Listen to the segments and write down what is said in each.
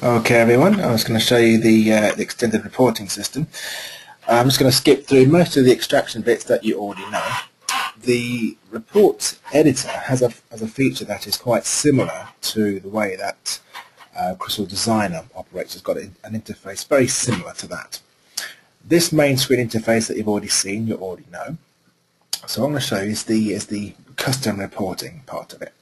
Okay everyone, I was going to show you the extended reporting system. I'm just going to skip through most of the extraction bits that you already know. The report editor has a feature that is quite similar to the way that Crystal Designer operates. It's got an interface very similar to that. This main screen interface that you've already seen, you already know. So what I'm going to show you is the custom reporting part of it.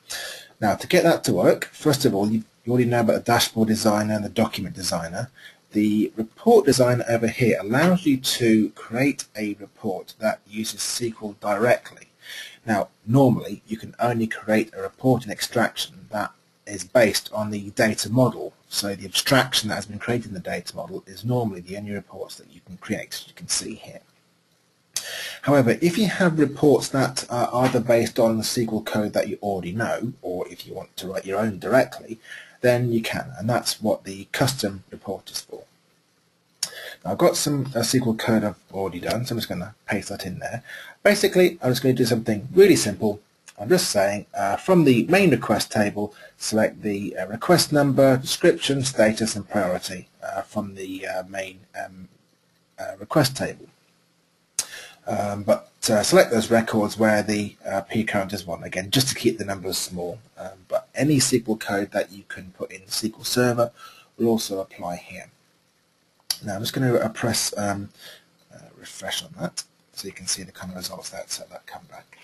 Now, to get that to work, first of all, you already know about the dashboard designer and the document designer. The report designer over here allows you to create a report that uses SQL directly. Now, normally, you can only create a report in extraction that is based on the data model. So the abstraction that has been created in the data model is normally the only reports that you can create, as you can see here. However, if you have reports that are either based on the SQL code that you already know, or if you want to write your own directly, then you can, and that's what the custom report is for. Now, I've got some SQL code I've already done, so I'm just going to paste that in there. Basically, I'm just going to do something really simple. I'm just saying from the main request table, select the request number, description, status, and priority from the main request table. Select those records where the P current is 1, again, just to keep the numbers small. But any SQL code that you can put in the SQL Server will also apply here. Now I'm just going to press refresh on that so you can see the kind of results that come back.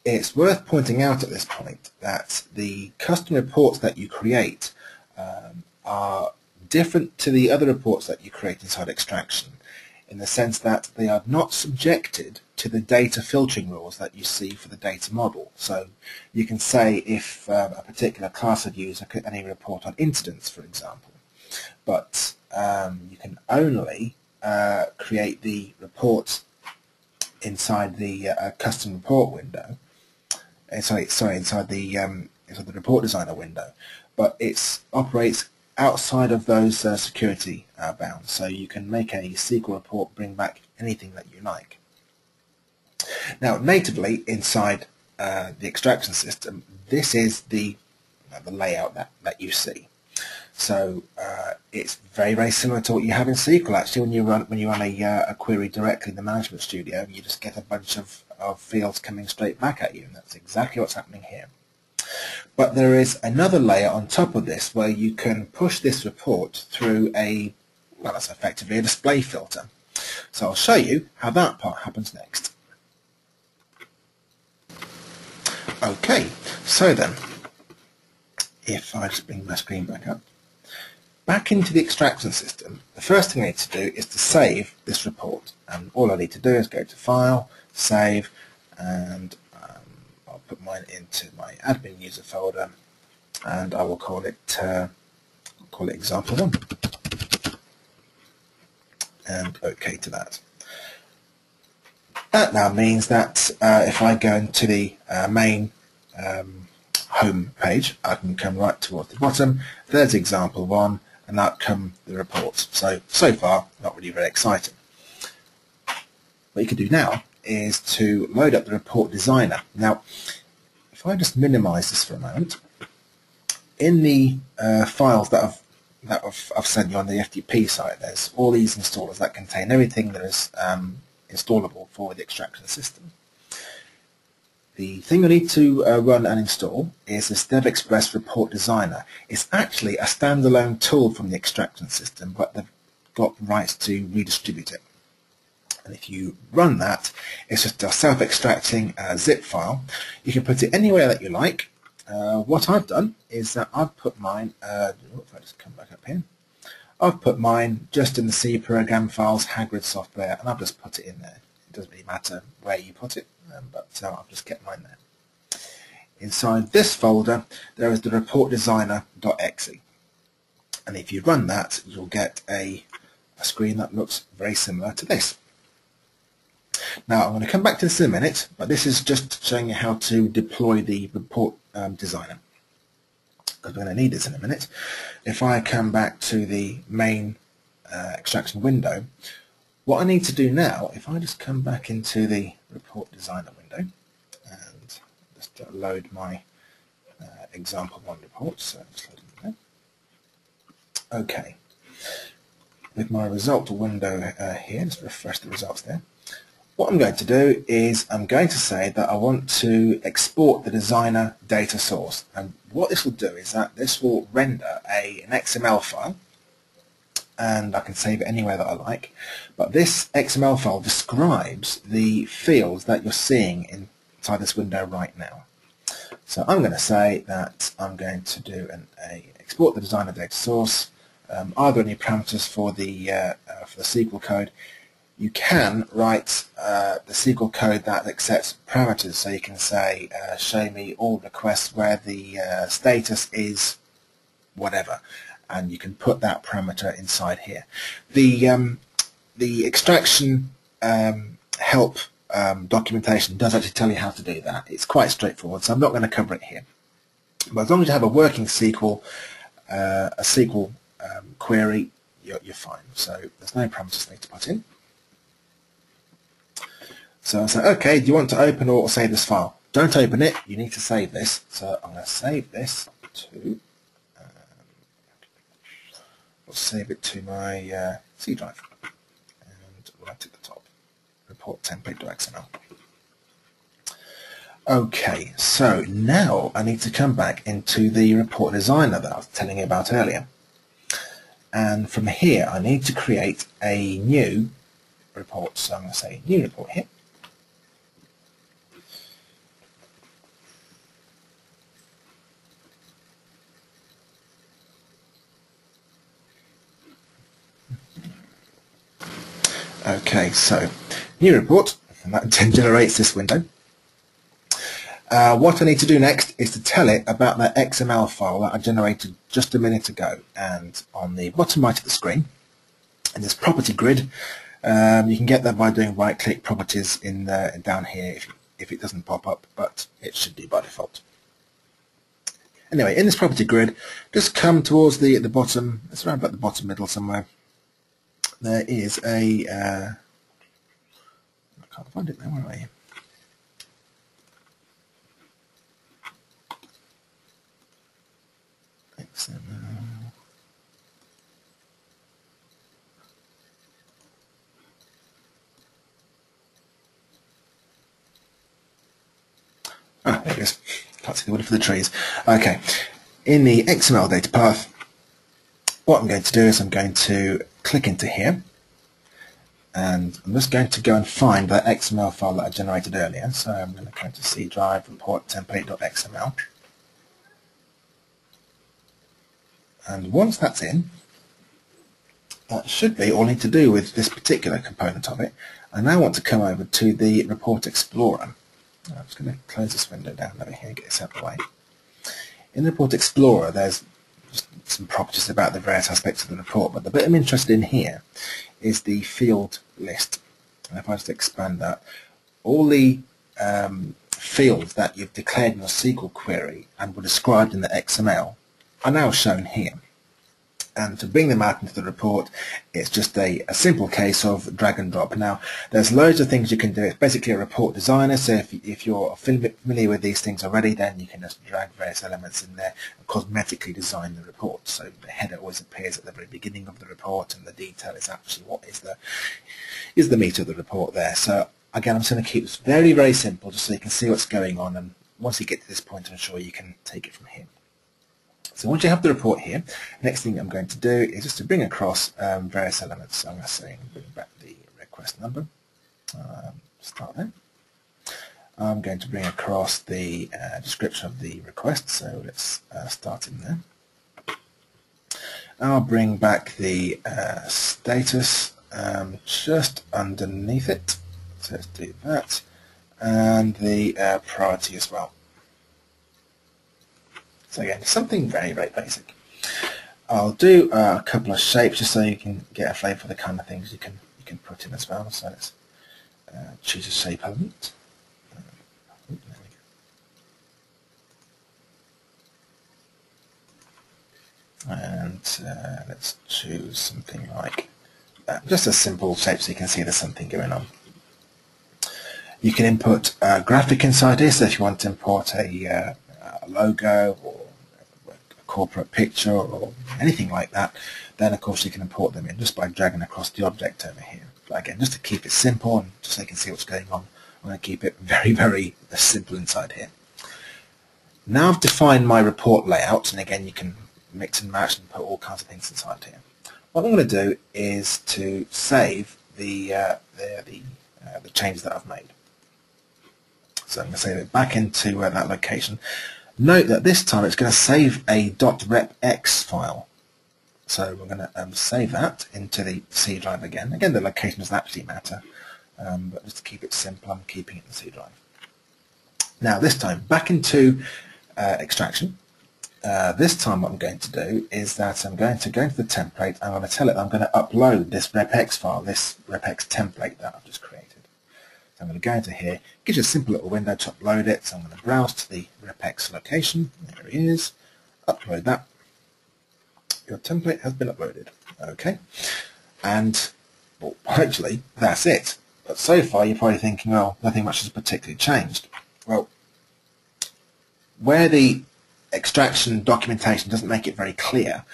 It's worth pointing out at this point that the custom reports that you create are different to the other reports that you create inside Extraction, in the sense that they are not subjected to the data filtering rules that you see for the data model. So you can say if a particular class of user could only report on incidents, for example, but you can only create the reports inside the custom report window. Inside the report designer window, but it operates outside of those security bounds, so you can make a SQL report bring back anything that you like. Now, natively inside the extraction system, this is the layout that you see. So it's very similar to what you have in SQL. Actually, when you run a query directly in the Management Studio, you just get a bunch of fields coming straight back at you, and that's exactly what's happening here. But there is another layer on top of this where you can push this report through that's effectively a display filter. So I'll show you how that part happens next. Okay, so then, if I just bring my screen back up, back into the extraction system, the first thing I need to do is to save this report. And all I need to do is go to File, Save, and I'll put mine into my admin user folder, and I will call it example 1, and OK to that. That now means that if I go into the main home page, I can come right towards the bottom. There's example 1, and out come the reports. So far, not really very exciting. What you can do now is to load up the report designer. Now, if I just minimize this for a moment, in the files that I've sent you on the FTP site, there's all these installers that contain everything that is installable for the extraction system. The thing you need to run and install is this DevExpress ReportDesigner. It's actually a standalone tool from the extraction system, but they've got rights to redistribute it. And if you run that, it's just a self-extracting zip file. You can put it anywhere that you like. What I've done is that I've put mine, if I just come back up here, I've put mine just in the C program files, Hagrid software, and I've just put it in there. It doesn't really matter where you put it, but I've just kept mine there. Inside this folder, there is the reportdesigner.exe. And if you run that, you'll get a screen that looks very similar to this. Now, I'm going to come back to this in a minute, but this is just showing you how to deploy the report designer, because we're going to need this in a minute. If I come back to the main extraction window, what I need to do now, if I just come back into the report designer window and just load my example 1 report, so just load it in there. Okay, with my result window here, just refresh the results there. What I'm going to do is I'm going to say that I want to export the designer data source, and what this will do is that this will render an XML file, and I can save it anywhere that I like, but this XML file describes the fields that you're seeing inside this window right now. So I'm going to say that I'm going to do an export the designer data source. Are there any parameters for the SQL code? You can write the SQL code that accepts parameters, so you can say show me all requests where the status is whatever, and you can put that parameter inside here. The extraction help documentation does actually tell you how to do that. It's quite straightforward, so I'm not going to cover it here. But as long as you have a working SQL, query, you're fine. So there's no parameters need to put in. So I say, okay, do you want to open or save this file? Don't open it, you need to save this. So I'm going to save this to, I'll save it to my C drive, and right at the top, report template.xml. Okay, so now I need to come back into the report designer that I was telling you about earlier. And from here, I need to create a new report. So I'm going to say new report here. Okay, so new report, and that generates this window. What I need to do next is to tell it about that XML file that I generated just a minute ago. And on the bottom right of the screen, in this property grid, you can get that by doing right-click properties in down here if it doesn't pop up, but it should do by default. Anyway, in this property grid, just come towards the bottom. It's around about the bottom middle somewhere. There is a I can't find it now. Where are you? Ah, there it is. Can't see the wood for the trees. Okay, in the XML data path, what I'm going to do is I'm going to click into here, and I'm just going to go and find that XML file that I generated earlier. So I'm going to go to C drive, report template.xml, and once that's in, that should be all I need to do with this particular component of it. I now want to come over to the Report Explorer. I'm just going to close this window down over here, get this out of the way. In the Report Explorer, there's just some properties about the various aspects of the report, but the bit I'm interested in here is the field list. And if I just expand that, all the fields that you've declared in your SQL query and were described in the XML are now shown here. And to bring them out into the report, it's just a simple case of drag and drop. Now, there's loads of things you can do. It's basically a report designer, so if you're familiar with these things already, then you can just drag various elements in there and cosmetically design the report. So the header always appears at the very beginning of the report, and the detail is actually what is the meat of the report there. So again, I'm just going to keep this very, very simple, just so you can see what's going on, and once you get to this point, I'm sure you can take it from here. So once you have the report here, next thing I'm going to do is just to bring across various elements. So I'm going to say bring back the request number. Start there. I'm going to bring across the description of the request. So let's start in there. I'll bring back the status just underneath it. So let's do that, and the priority as well. So again, something very, very basic. I'll do a couple of shapes just so you can get a flavour for the kind of things you can put in as well. So let's choose a shape element. There we go. And let's choose something like that. Just a simple shape so you can see there's something going on. You can input a graphic inside here, so if you want to import a logo or a corporate picture or anything like that, then of course you can import them in just by dragging across the object over here. But again, just to keep it simple and just so you can see what's going on, I'm going to keep it very, very simple inside here. Now I've defined my report layout, and again you can mix and match and put all kinds of things inside here. What I'm going to do is to save the changes that I've made. So I'm going to save it back into that location. Note that this time it's going to save a .repx file. So we're going to save that into the C drive again. Again, the location doesn't actually matter, but just to keep it simple, I'm keeping it in the C drive. Now this time, back into Xtraction. This time what I'm going to do is that I'm going to go into the template. I'm going to tell it I'm going to upload this repx file, this repx template that I've just created. So I'm going to go into here. It gives you a simple little window to upload it. So I'm going to browse to the repx location. There it is. Upload that. Your template has been uploaded. Okay. And well, actually, that's it. But so far, you're probably thinking, well, nothing much has particularly changed. Well, where the Xtraction documentation doesn't make it very clear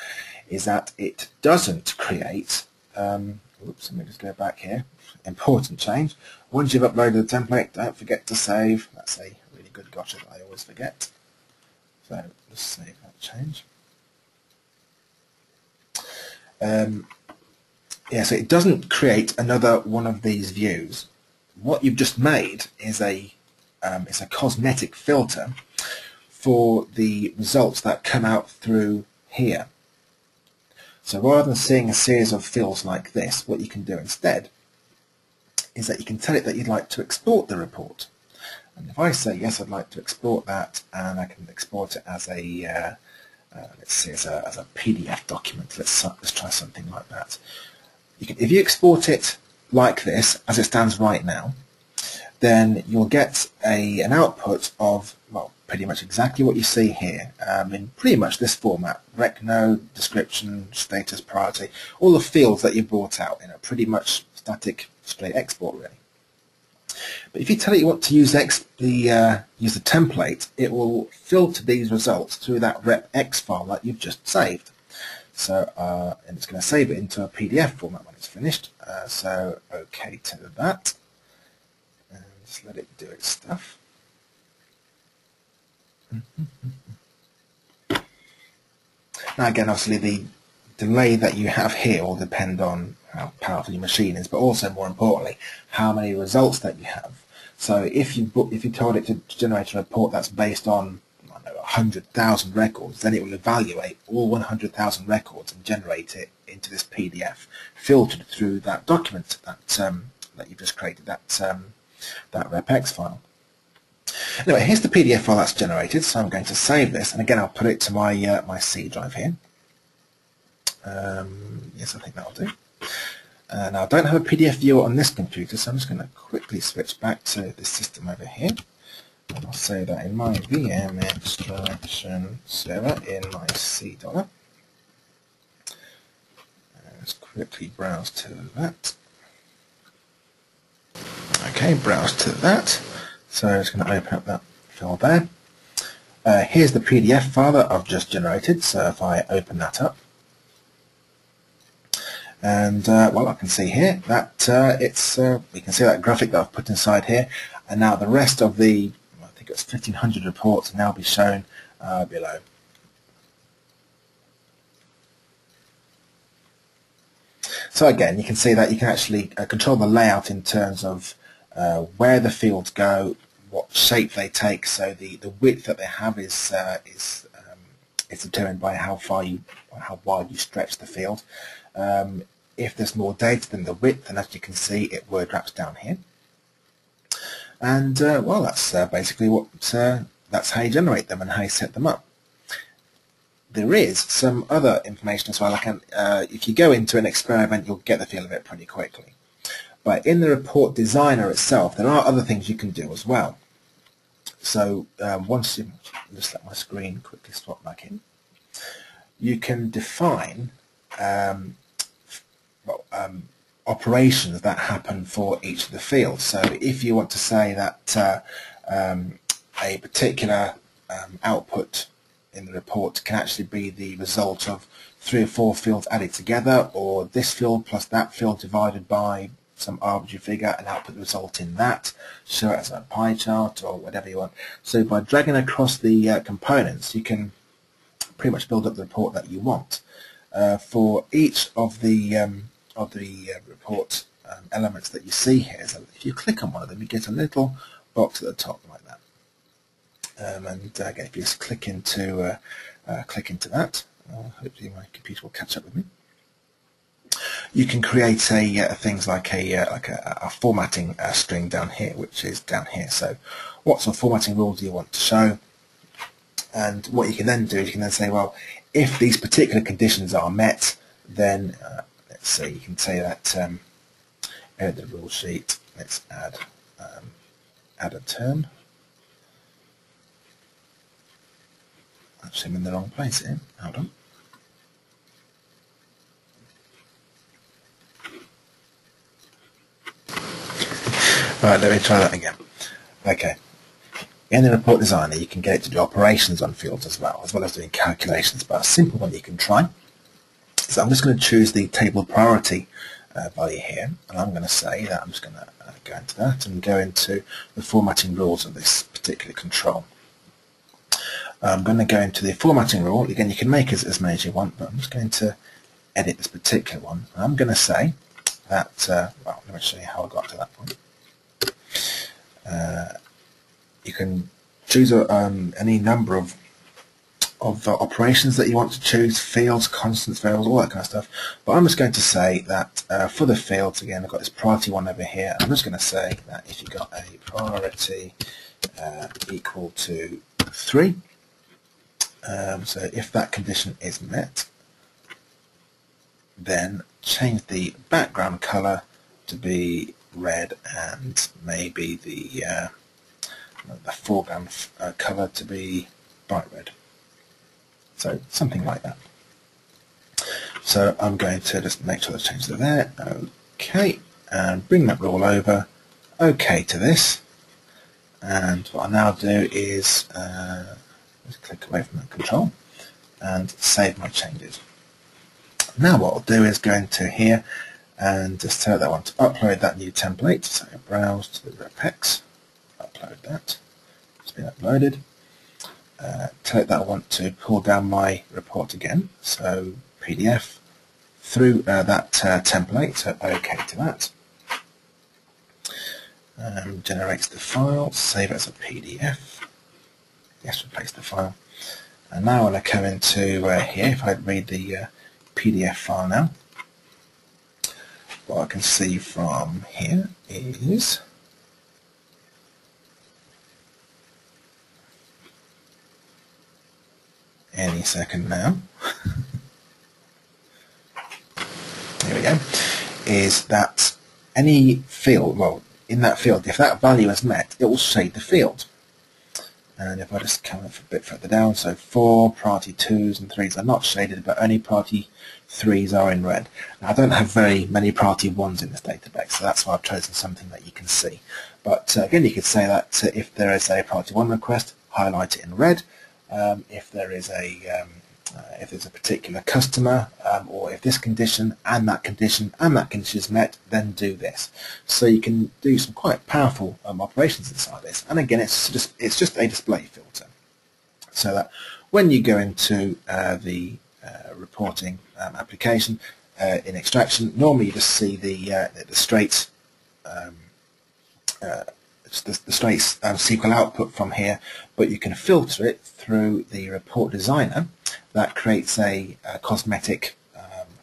is that it doesn't create, oops, let me just go back here, important change. Once you've uploaded the template, don't forget to save. That's a really good gotcha that I always forget. So just save that change. Yeah, so it doesn't create another one of these views. What you've just made is it's a cosmetic filter for the results that come out through here. So rather than seeing a series of fields like this, what you can do instead is that you can tell it that you'd like to export the report. And if I say yes, I'd like to export that, and I can export it as a let's see, as a PDF document. Let's try something like that. If you export it like this, as it stands right now, then you'll get an output of, well, pretty much exactly what you see here, in pretty much this format: rec node, description, status, priority, all the fields that you brought out in a pretty much static straight export, really. But if you tell it you want to use the template, it will filter these results through that repx file that you've just saved. So, and it's going to save it into a PDF format when it's finished. So, OK to that. And just let it do its stuff. Now again, obviously the delay that you have here will depend on how powerful your machine is, but also more importantly, how many results that you have. So if you told it to generate a report that's based on, I don't know, 100,000 records, then it will evaluate all 100,000 records and generate it into this PDF, filtered through that document that you've just created, that repx file. Anyway, here's the PDF file that's generated, so I'm going to save this, and again I'll put it to my my C drive here. Yes, I think that'll do. Now I don't have a PDF viewer on this computer, so I'm just going to quickly switch back to the system over here. And I'll save that in my VM Xtraction server in my C dollar. Let's quickly browse to that. Okay, browse to that. So I'm just going to open up that file there. Here's the PDF file that I've just generated. So if I open that up, and well, I can see here that we can see that graphic that I've put inside here, and now the rest of the, I think it's 1,500 reports now be shown below. So again, you can see that you can actually control the layout in terms of where the fields go, what shape they take. So the width that they have is determined by how wide you stretch the field. If there's more data than the width, then as you can see, it word wraps down here. And well, that's basically what that's how you generate them and how you set them up. There is some other information as well. If you go into an experiment, you'll get the feel of it pretty quickly. But in the report designer itself, there are other things you can do as well. So once you just let my screen quickly swap back in, you can define operations that happen for each of the fields. So if you want to say that a particular output in the report can actually be the result of 3 or 4 fields added together, or this field plus that field divided by some arbitrary figure and output the result in that, show it as a pie chart or whatever you want. So by dragging across the components, you can pretty much build up the report that you want. For each of the report elements that you see here, so if you click on one of them, you get a little box at the top like that. And again, if you just click into that, hopefully my computer will catch up with me. You can create things like a formatting string down here, which is down here. So, what sort of formatting rules do you want to show? And what you can then do is you can then say, well, if these particular conditions are met, then let's see, you can say that edit the rule sheet. Let's add a term. Actually, I'm in the wrong place here. Hold on. Right, let me try that again. Okay. In the Report Designer, you can get it to do operations on fields as well as doing calculations. But a simple one you can try. So I'm just going to choose the table priority value here, and I'm going to say that I'm just going to go into that and go into the formatting rules of this particular control. I'm going to go into the formatting rule. Again, you can make as many as you want, but I'm just going to edit this particular one. And I'm going to say that, well, let me show you how I got to that point. You can choose any number of operations that you want to choose, fields, constants, variables, all that kind of stuff. But I'm just going to say that for the fields, again, I've got this priority one over here. I'm just going to say that if you've got a priority equal to 3, so if that condition is met, then change the background color to be red and maybe the foreground color to be bright red. So something like that. So I'm going to just make sure the changes are there. Okay, and bring that rule over. Okay to this. And what I'll now do is just click away from that control and save my changes. Now what I'll do is go into here and just tell that I want to upload that new template. So browse to the repex, upload that. It's been uploaded. Tell it that I want to pull down my report again. So PDF through that template. So OK to that. Generates the file. Save it as a PDF. Yes, replace the file. And now when I come into here, if I read the PDF file now, what I can see from here is any second now. Here we go. Is that any field, well, in that field, if that value is met, it will shade the field. And if I just come a bit further down, so 4 priority 2s and 3s are not shaded, but only priority 3s are in red. Now, I don't have very many priority 1s in this database, so that's why I've chosen something that you can see. But again, you could say that if there is a priority 1 request, highlight it in red. If there is if there's a particular customer, or if this condition and that condition is met, then do this. So you can do some quite powerful operations inside this. And again, it's just a display filter, so that when you go into the reporting application in Xtraction, normally you just see the straight SQL output from here, but you can filter it through the Report Designer. That creates a cosmetic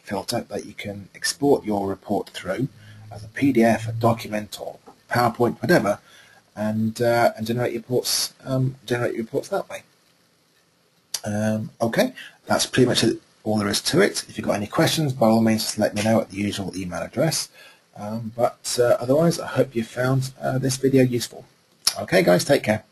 filter that you can export your report through as a PDF, a document, or PowerPoint, whatever, and generate reports. Generate reports that way. Okay, that's pretty much all there is to it. If you've got any questions, by all means, just let me know at the usual email address. But otherwise, I hope you found this video useful. Okay, guys, take care.